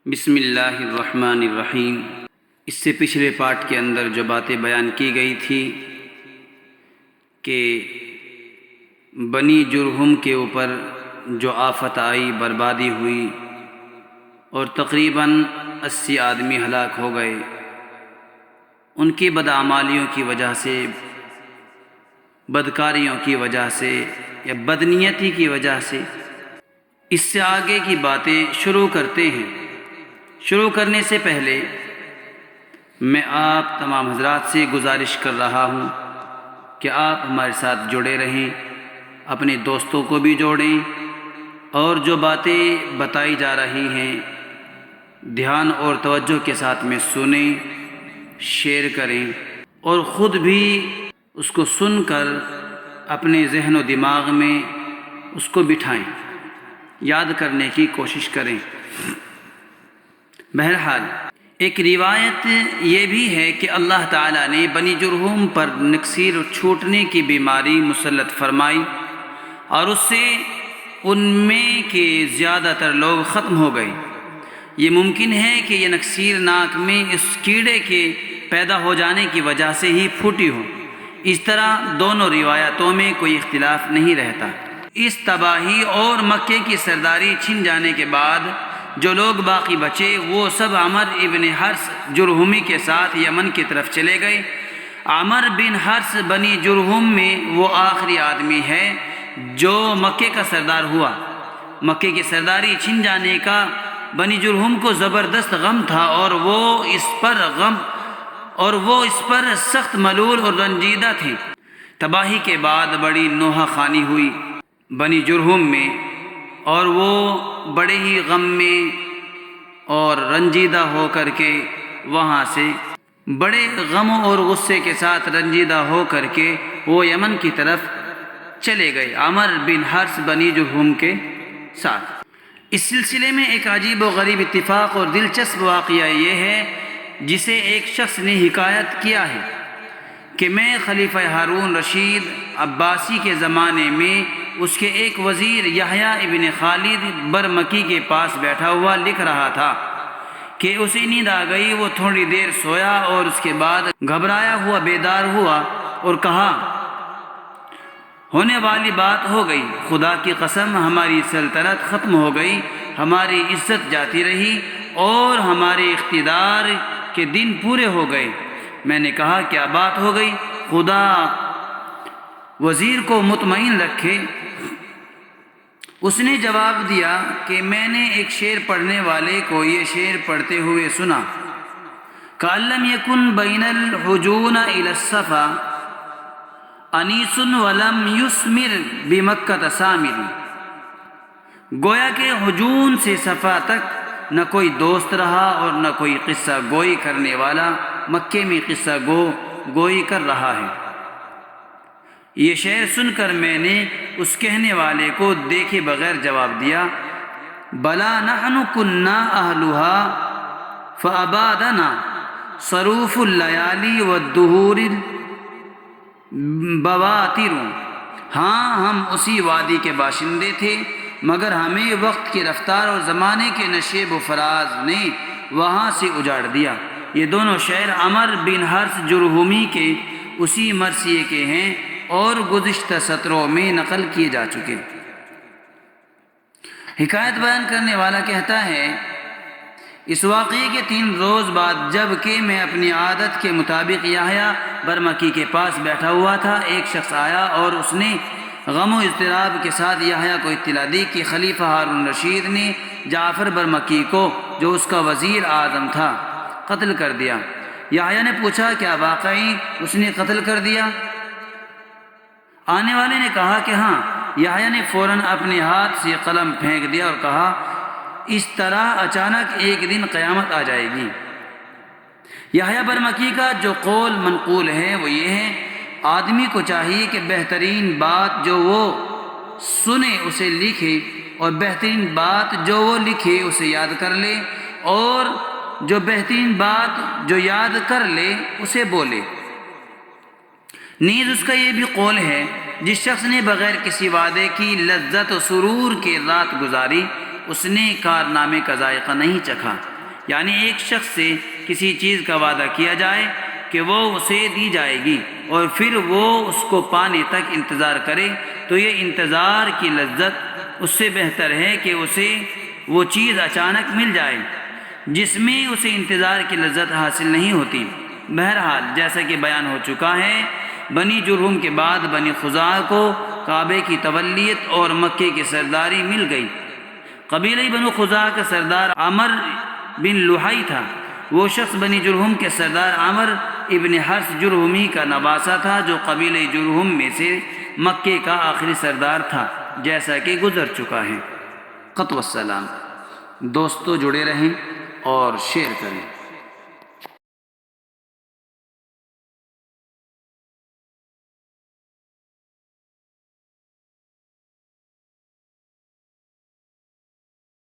بسم اللہ الرحمن الرحیم۔ اس سے پچھلے پارٹ کے اندر جو باتیں بیان کی گئی تھی کہ بنی جرہم کے اوپر جو آفت آئی، بربادی ہوئی اور تقریباً 80 آدمی ہلاک ہو گئے، ان کی بدعمالیوں کی وجہ سے، بدکاریوں کی وجہ سے یا بدنیتی کی وجہ سے۔ اس سے آگے کی باتیں شروع کرتے ہیں۔ شروع کرنے سے پہلے میں آپ تمام حضرات سے گزارش کر رہا ہوں کہ آپ ہمارے ساتھ جڑے رہیں، اپنے دوستوں کو بھی جوڑیں، اور جو باتیں بتائی جا رہی ہیں دھیان اور توجہ کے ساتھ میں سنیں، شیئر کریں، اور خود بھی اس کو سن کر اپنے ذہن و دماغ میں اس کو بٹھائیں، یاد کرنے کی کوشش کریں۔ بہرحال ایک روایت یہ بھی ہے کہ اللہ تعالیٰ نے بنی جرہم پر نکسیر چھوٹنے کی بیماری مسلط فرمائی، اور اس سے ان میں کے زیادہ تر لوگ ختم ہو گئے۔ یہ ممکن ہے کہ یہ نکسیر ناک میں اس کیڑے کے پیدا ہو جانے کی وجہ سے ہی پھوٹی ہو۔ اس طرح دونوں روایتوں میں کوئی اختلاف نہیں رہتا۔ اس تباہی اور مکے کی سرداری چھن جانے کے بعد جو لوگ باقی بچے وہ سب عمر ابن حرث جرہمی کے ساتھ یمن کی طرف چلے گئے۔ عمر بن حرث بنی جرہم میں وہ آخری آدمی ہے جو مکے کا سردار ہوا۔ مکے کی سرداری چھن جانے کا بنی جرہم کو زبردست غم تھا، اور وہ اس پر سخت ملول اور رنجیدہ تھے۔ تباہی کے بعد بڑی نوحہ خوانی ہوئی بنی جرہم میں، اور وہ بڑے ہی غم میں اور رنجیدہ ہو کر کے وہاں سے بڑے غم اور غصے کے ساتھ رنجیدہ ہو کر کے وہ یمن کی طرف چلے گئے عمر بن حرث بنی جرہم کے ساتھ۔ اس سلسلے میں ایک عجیب و غریب اتفاق اور دلچسپ واقعہ یہ ہے جسے ایک شخص نے حکایت کیا ہے کہ میں خلیفہ ہارون رشید عباسی کے زمانے میں اس کے ایک وزیر یحییٰ ابن خالد برمکی کے پاس بیٹھا ہوا لکھ رہا تھا کہ اسے نیند آ گئی۔ وہ تھوڑی دیر سویا اور اس کے بعد گھبرایا ہوا بیدار ہوا اور کہا، ہونے والی بات ہو گئی، خدا کی قسم ہماری سلطنت ختم ہو گئی، ہماری عزت جاتی رہی اور ہمارے اقتدار کے دن پورے ہو گئے۔ میں نے کہا، کیا بات ہو گئی؟ خدا وزیر کو مطمئن رکھے۔ اس نے جواب دیا کہ میں نے ایک شعر پڑھنے والے کو یہ شعر پڑھتے ہوئے سنا، کأن لم يكن بين الحجون إلى الصفا أنیس ولم يثمر بمکة ثامر۔ گویا کہ حجون سے صفا تک نہ کوئی دوست رہا اور نہ کوئی قصہ گوئی کرنے والا مکے میں قصہ گوئی کر رہا ہے۔ یہ شعر سن کر میں نے اس کہنے والے کو دیکھے بغیر جواب دیا، بلا نحن كنا أهلها فأبادنا صروف الليالي والدهور البواتر۔ ہاں، ہم اسی وادی کے باشندے تھے، مگر ہمیں وقت کی رفتار اور زمانے کے نشیب و فراز نے وہاں سے اجاڑ دیا۔ یہ دونوں شعر عمر بن حرث جرہمی کے اسی مرثیے کے ہیں اور گزشتہ سطروں میں نقل کیے جا چکے۔ حکایت بیان کرنے والا کہتا ہے، اس واقعے کے 3 روز بعد جب کہ میں اپنی عادت کے مطابق یحییٰ برمکی کے پاس بیٹھا ہوا تھا، ایک شخص آیا اور اس نے غم و اضطراب کے ساتھ یحییٰ کو اطلاع دی کہ خلیفہ ہارون رشید نے جعفر برمکی کو، جو اس کا وزیر اعظم تھا، قتل کر دیا۔ یحییٰ نے پوچھا، کیا واقعی اس نے قتل کر دیا؟ آنے والے نے کہا کہ ہاں۔ یحییٰ نے فوراً اپنے ہاتھ سے قلم پھینک دیا اور کہا، اس طرح اچانک ایک دن قیامت آ جائے گی۔ یحییٰ برمکی کا جو قول منقول ہے وہ یہ ہے، آدمی کو چاہیے کہ بہترین بات جو وہ سنے اسے لکھے، اور بہترین بات جو وہ لکھے اسے یاد کر لے، اور جو بہترین بات جو یاد کر لے اسے بولے۔ نیز اس کا یہ بھی قول ہے، جس شخص نے بغیر کسی وعدے کی لذت و سرور کے رات گزاری، اس نے کارنامے کا ذائقہ نہیں چکھا۔ یعنی ایک شخص سے کسی چیز کا وعدہ کیا جائے کہ وہ اسے دی جائے گی اور پھر وہ اس کو پانے تک انتظار کرے، تو یہ انتظار کی لذت اس سے بہتر ہے کہ اسے وہ چیز اچانک مل جائے جس میں اسے انتظار کی لذت حاصل نہیں ہوتی۔ بہرحال جیسا کہ بیان ہو چکا ہے، بنی جرہم کے بعد بنی خزاعہ کو کعبے کی تولیت اور مکے کی سرداری مل گئی۔ قبیلہ بنو خزاعہ کا سردار عامر بن لحی تھا۔ وہ شخص بنی جرہم کے سردار عامر ابن حرث جرہمی کا نواسہ تھا، جو قبیلہ جرہم میں سے مکے کا آخری سردار تھا، جیسا کہ گزر چکا ہے۔ خط والسلام۔ دوستو جڑے رہیں اور شیئر کریں۔